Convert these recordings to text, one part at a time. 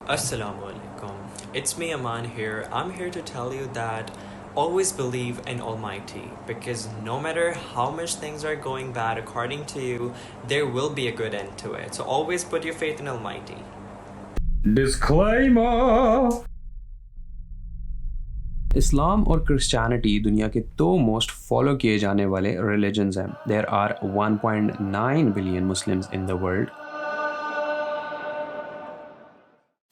Assalamu alaikum. It's me Aman here. I'm here to tell you that always believe in Almighty because no matter how much things are going bad according to you, there will be a good end to it. So always put your faith in Almighty. Disclaimer. इस्लाम और Christianity दुनिया के दो most follow किए जाने वाले religions हैं. There are 1.9 billion Muslims in the world.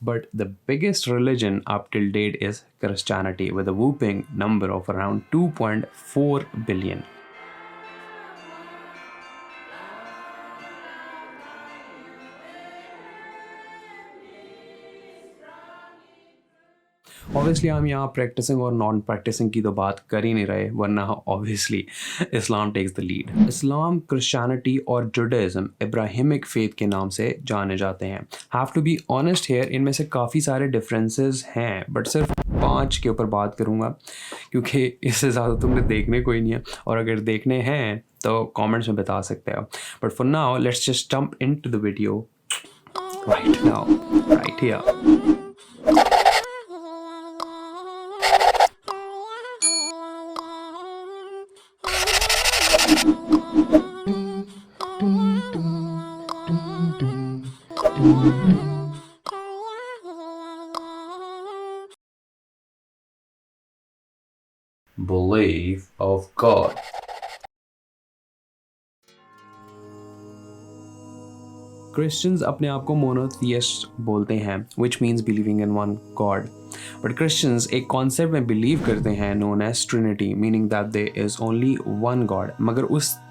But the biggest religion up till date is Christianity with a whopping number of around 2.4 billion. Obviously हम यहाँ प्रैक्टिसिंग और नॉन प्रैक्टिसिंग की तो बात कर ही नहीं रहे, वरना obviously Islam takes the lead. Islam, Christianity और जुडाइज्म इब्राहिमिक फेथ के नाम से जाने जाते हैं. Have to be honest here, इनमें से काफ़ी सारे डिफरेंसेस हैं, बट सिर्फ 5 के ऊपर बात करूँगा क्योंकि इससे ज़्यादा तुमने देखने को ही नहीं है, और अगर देखने हैं तो कमेंट्स में बता सकते हो. But for now let's just jump into the video right now, right here. Belief of God. Christians अपने आप को मोनोथियस्ट बोलते हैं, which means believing in one God. But Christians एक कॉन्सेप्ट में बिलीव करते हैं known as Trinity, meaning that there is only one God. मगर उसके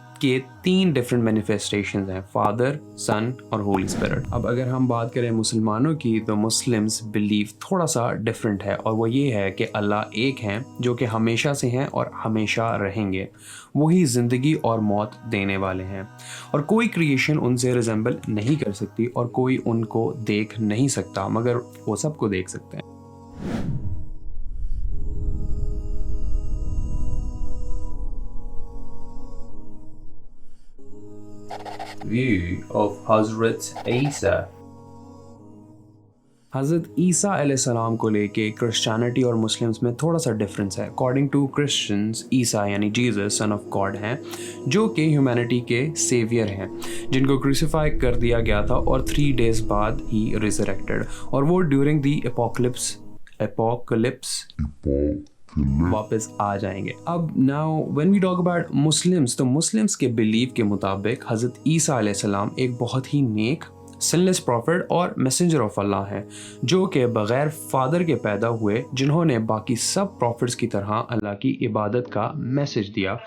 3 डिफरेंट मैनिफेस्टेशंस हैं, फादर, सन और होली स्पिरिट. अब अगर हम बात करें मुसलमानों की, तो मुस्लिम्स बिलीव थोड़ा सा डिफरेंट है, और वो ये है कि अल्लाह एक हैं जो कि हमेशा से हैं और हमेशा रहेंगे. वही ज़िंदगी और मौत देने वाले हैं, और कोई क्रिएशन उनसे रिजेंबल नहीं कर सकती और कोई उनको देख नहीं सकता, मगर वो सबको देख सकते हैं. View of Hazrat Isa. हज़रत ईसा अलैहिस्सलाम को लेके क्रिश्चियनिटी और मुस्लिम्स में थोड़ा सा डिफरेंस है. अकॉर्डिंग टू क्रिश्चियंस, ईसा यानी जीसस सन ऑफ गॉड हैं, जो कि ह्यूमैनिटी के सेवियर हैं, जिनको क्रूसिफाई कर दिया गया था और 3 डेज बाद ही रिजरेक्टेड, और वो ड्यूरिंग द एपोकलिप्स वापस आ जाएंगे. अब now when we talk about Muslims, तो मुस्लिम्स के बिलीव के मुताबिक हज़रत ईसा अलैहिस्सलाम एक बहुत ही नेक, सिनलेस प्रॉफिट और मैसेंजर ऑफ अल्लाह हैं, जो कि बग़ैर फादर के पैदा हुए, जिन्होंने बाकी सब प्रॉफिट्स की तरह अल्लाह की इबादत का मैसेज दिया.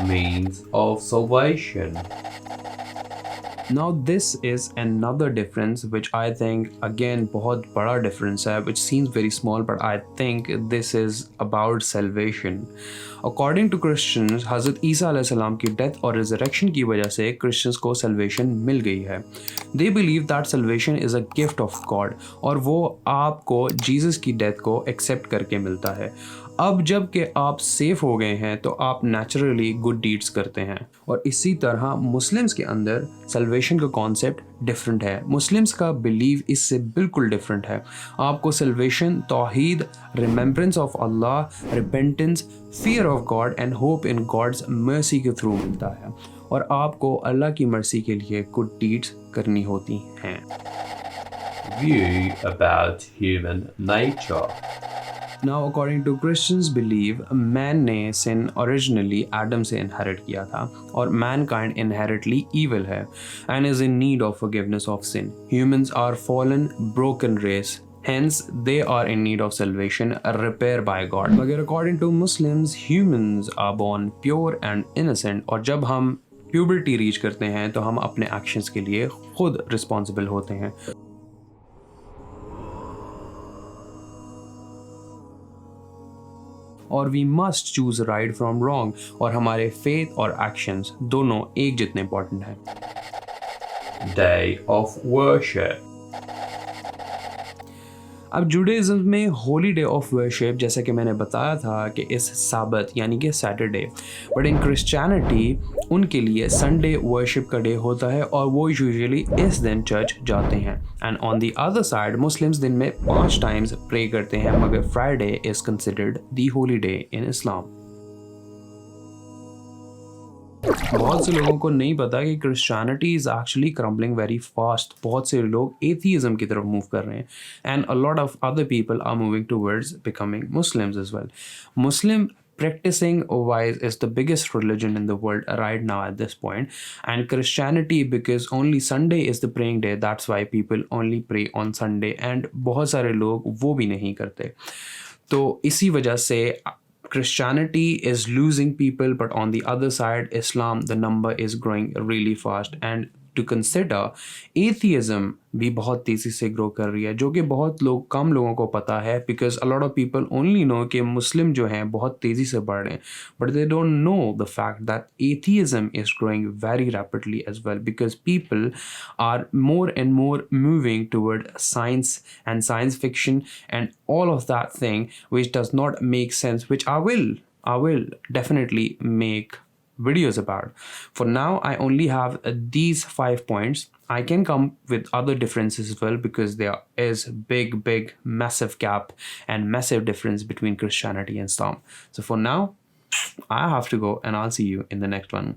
Means of salvation. Now this is another difference which I think again बहुत बड़ा difference है, which seems very small, but I think this is about salvation. According to Christians, हज़रत ईसा अलैहिस्सलाम की डेथ और रिजरेक्शन की वजह से क्रिश्चियंस को salvation मिल गई है. They believe that salvation is a gift of God, और वो आपको जीसस की डेथ को एक्सेप्ट करके मिलता है. अब जब कि आप सेफ हो गए हैं, तो आप नेचुरली गुड डीड्स करते हैं. और इसी तरह मुस्लिम्स के अंदर सल्वेशन का कॉन्सेप्ट डिफरेंट है. मुस्लिम्स का बिलीव इससे बिल्कुल डिफरेंट है. आपको सल्वेशन तौहीद, remembrance of Allah, repentance, fear of God and hope in God's mercy के थ्रू मिलता है, और आपको अल्लाह की मर्सी के लिए गुड डीड्स करनी होती हैं. View about human nature. Now, according to Christians believe, man ने sin originally Adam से inherit किया था, और mankind inherently evil है and is in need of forgiveness of sin. Humans are fallen, broken race Hence, they are in need of salvation, a repair by God. मगर according to Muslims, humans are born pure and innocent. और जब हम puberty reach करते हैं तो हम अपने actions के लिए खुद रिस्पॉन्सिबल होते हैं. और we must choose right from wrong. और हमारे फेथ और एक्शंस दोनों एक जितने इंपॉर्टेंट हैं. Day of worship. अब जुडाइज्म में होली डे ऑफ वर्शिप जैसा कि मैंने बताया था कि इस साबत यानी कि सैटरडे, बट इन क्रिश्चियनिटी उनके लिए संडे वर्शिप का डे होता है और वो यूजुअली इस दिन चर्च जाते हैं. And on the other side Muslims दिन में 5 टाइम्स प्रे करते हैं, मगर Friday is considered the holy day in Islam. बहुत से लोगों को नहीं पता कि Christianity is actually crumbling very fast. बहुत से लोग एथीइज्म की तरफ मूव कर रहे हैं and a lot of other people are moving towards becoming Muslims as well. Muslim practicing wise is the biggest religion in the world right now at this point, and Christianity, because only Sunday is the praying day, that's why people only pray on Sunday, and बहुत सारे लोग वो भी नहीं करते. तो इसी वजह से Christianity is losing people, but on the other side, Islam, the number is growing really fast. And to consider, atheism भी बहुत तेज़ी से ग्रो कर रही है, जो कि बहुत कम लोगों को पता है, because a lot of people only know कि मुस्लिम जो हैं बहुत तेज़ी से बढ़ रहे हैं, but they don't know the fact that atheism is growing very rapidly as well, because people are more and more moving toward science and science fiction and all of that thing which does not make sense, which I will definitely make videos about. For now, I only have these 5 points. I can come with other differences as well, because there is big, massive gap and massive difference between Christianity and Islam. So for now, I have to go, and I'll see you in the next one.